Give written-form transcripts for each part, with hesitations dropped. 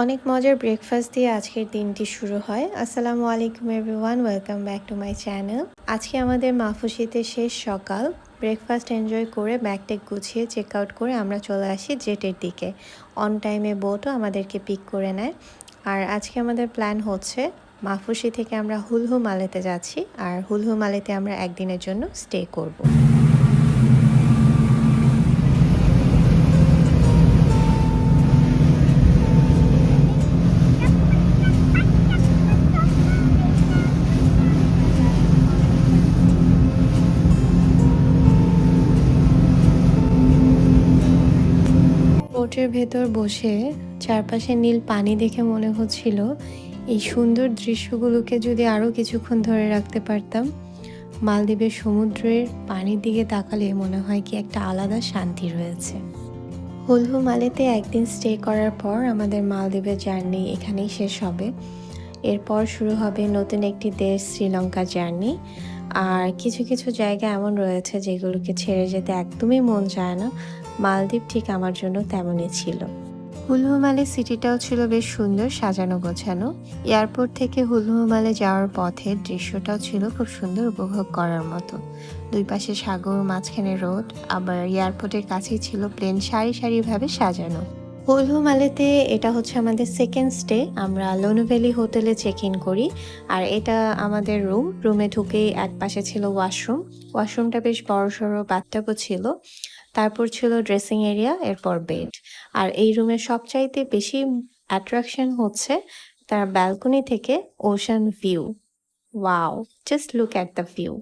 অনেক মজার ব্রেকফাস্ট দিয়ে আজকের দিনটি শুরু হয়। আসসালামু আলাইকুম everyone, welcome back to my channel. আজকে আমাদের মাফুসিতে শেষ সকাল। ব্রেকফাস্ট এনজয় করে ব্যাগ গুছিয়ে চেক আউট করে আমরা চলে আসি জেটের দিকে। অন টাইমে বোটও আমাদেরকে পিক করে নেয়। আর আজকে আমাদের প্ল্যান হচ্ছে মাফুসি থেকে আমরা হুলহু মালেতে যাচ্ছি, আর হুলহু মালেতে আমরা একদিনের জন্য স্টে করব। বোটের ভেতর বসে চারপাশে নীল পানি দেখে মনে হচ্ছিল এই সুন্দর দৃশ্যগুলোকে যদি আরও কিছুক্ষণ ধরে রাখতে পারতাম। মালদ্বীপের সমুদ্রের পানির দিকে তাকালে মনে হয় কি একটা আলাদা শান্তি রয়েছে। হুলহু মালেতে একদিন স্টে করার পর আমাদের মালদ্বীপের জার্নি এখানেই শেষ হবে। এরপর শুরু হবে নতুন একটি দেশ, শ্রীলঙ্কা জার্নি। আর কিছু কিছু জায়গা এমন রয়েছে যেগুলোকে ছেড়ে যেতে একদমই মন চায় না। মালদ্বীপ ঠিক আমার জন্য তেমনই ছিল। হুলহু মালে সিটিটাও ছিল বেশ সুন্দর, সাজানো গোছানো। এয়ারপোর্ট থেকে হুলহু মালে যাওয়ার পথের দৃশ্যটাও ছিল খুব সুন্দর, উপভোগ করার মতো। দুই পাশে সাগর, মাঝখানে রোড, আবার এয়ারপোর্টের কাছেই ছিল প্লেন সারি সারিভাবে সাজানো। হুলহু মালেতে এটা হচ্ছে আমাদের সেকেন্ড স্টে। আমরা লোনো ভ্যালি হোটেলে চেক ইন করি, আর এটা আমাদের রুমে ঢুকেই এক পাশে ছিল ওয়াশরুমটা বেশ বড়সড়, বাথটাবও ছিল। তারপর ছিল ড্রেসিং এরিয়া, এরপর বেড। আর এই রুমের সবচাইতে বেশি অ্যাট্রাকশন হচ্ছে তার ব্যালকনি থেকে ocean view. Wow, just look at the view.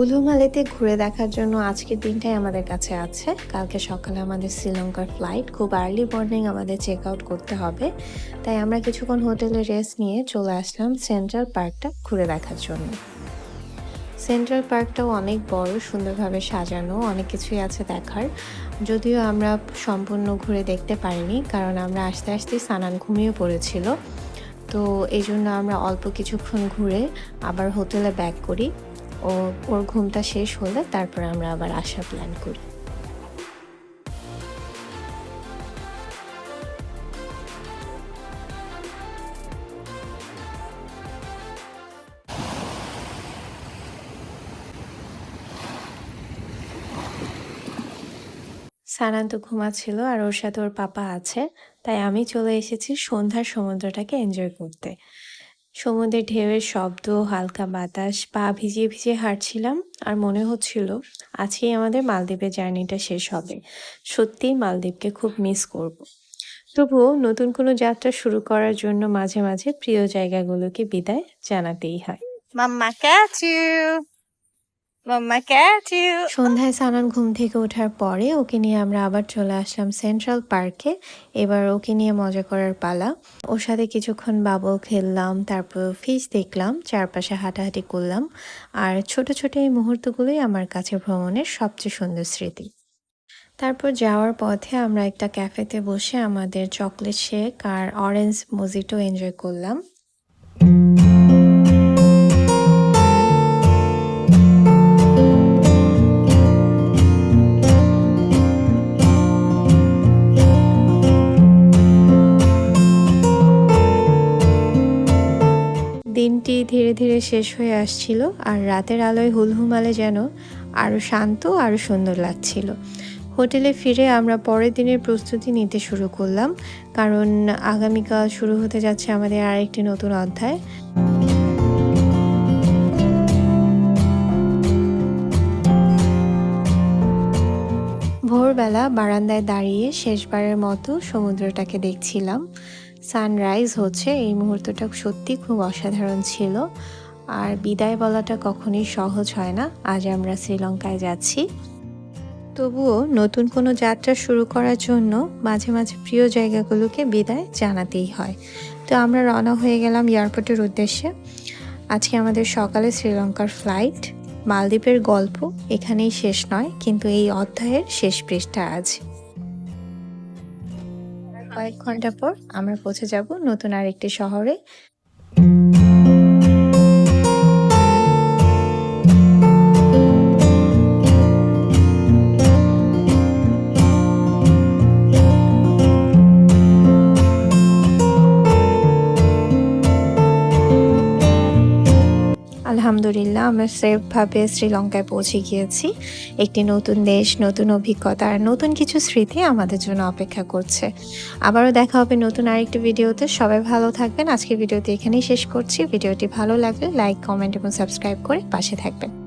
হুলু মালেতে ঘুরে দেখার জন্য আজকের দিনটাই আমাদের কাছে আছে। কালকে সকালে আমাদের শ্রীলঙ্কার ফ্লাইট, খুব আর্লি মর্নিং আমাদের চেক আউট করতে হবে। তাই আমরা কিছুক্ষণ হোটেলে রেস্ট নিয়ে চলে আসলাম সেন্ট্রাল পার্কটা ঘুরে দেখার জন্য। সেন্ট্রাল পার্কটাও অনেক বড়, সুন্দরভাবে সাজানো, অনেক কিছুই আছে দেখার। যদিও আমরা সম্পূর্ণ ঘুরে দেখতে পারিনি, কারণ আমরা আস্তে আস্তে সানান ঘুমিয়ে পড়েছিল। তো এই জন্য আমরা অল্প কিছুক্ষণ ঘুরে আবার হোটেলে ব্যাক করি। ওর ঘুমটা শেষ হলে তারপর আমরা আবার আসার প্ল্যান করি। সানান তো ঘুমাচ্ছিল, আর ওর সাথে ওর পাপা আছে। তাই আমি চলে এসেছি সন্ধ্যার সমুদ্রটাকে এনজয় করতে। সমুদ্রের ঢেউয়ের শব্দ, হালকা বাতাস, পা ভিজিয়ে ভিজিয়ে হাঁটছিলাম। আর মনে হচ্ছিল আজকেই আমাদের মালদ্বীপের জার্নিটা শেষ হবে। সত্যিই মালদ্বীপকে খুব মিস করব। তবুও নতুন কোনো যাত্রা শুরু করার জন্য মাঝে মাঝে প্রিয় জায়গাগুলোকে বিদায় জানাতেই হয়। Mama cat you. Mama cat you. সন্ধ্যায় সানান ঘুম থেকে ওঠার পরে ওকে নিয়ে আমরা আবার চলে আসলাম সেন্ট্রাল পার্কে। এবার ওকে নিয়ে মজা করার পালা। ওর সাথে কিছুক্ষণ বাবল খেললাম, তারপর ফিশ দেখলাম, চারপাশে হাঁটাহাঁটি করলাম। আর ছোট ছোট এই মুহূর্তগুলোই আমার কাছে ভ্রমণের সবচেয়ে সুন্দর স্মৃতি। তারপর যাওয়ার পথে আমরা একটা ক্যাফেতে বসে আমাদের চকলেট শেক আর অরেঞ্জ মোজিটো এনজয় করলাম। দিনটি ধীরে ধীরে শেষ হয়ে আসছিল, আর রাতের আলোয় হুলহুমালে যেন আরও শান্ত, আরও সুন্দর লাগছিল। হোটেলে ফিরে আমরা পরের দিনের প্রস্তুতি নিতে শুরু করলাম, কারণ আগামীকাল শুরু হতে যাচ্ছে আমাদের আরেকটি নতুন অধ্যায়। ভোরবেলা বারান্দায় দাঁড়িয়ে শেষবারের মতো সমুদ্রটাকে দেখছিলাম। সানরাইজ হচ্ছে, এই মুহূর্তটা সত্যি খুব অসাধারণ ছিল। আর বিদায় বলাটা কখনোই সহজ হয় না। আজ আমরা শ্রীলঙ্কায় যাচ্ছি, তবুও নতুন কোনো যাত্রা শুরু করার জন্য মাঝে মাঝে প্রিয় জায়গাগুলোকে বিদায় জানাতেই হয়। তো আমরা রওনা হয়ে গেলাম এয়ারপোর্টের উদ্দেশ্যে। আজকে আমাদের সকালে শ্রীলঙ্কার ফ্লাইট। মালদ্বীপের গল্প এখানেই শেষ নয়, কিন্তু এই অধ্যায়ের শেষ পৃষ্ঠা আজ। কয়েক ঘন্টা পর আমরা পৌঁছে যাব নতুন আরেকটি শহরে। আলহামদুলিল্লাহ আমরা সেফভাবে শ্রীলঙ্কায় পৌঁছে গিয়েছি। একটি নতুন দেশ, নতুন অভিজ্ঞতা আর নতুন কিছু স্মৃতি আমাদের জন্য অপেক্ষা করছে। আবারও দেখা হবে নতুন আরেকটি ভিডিওতে। সবাই ভালো থাকবেন। আজকের ভিডিওটি এখানেই শেষ করছি। ভিডিওটি ভালো লাগলে লাইক, কমেন্ট এবং সাবস্ক্রাইব করে পাশে থাকবেন।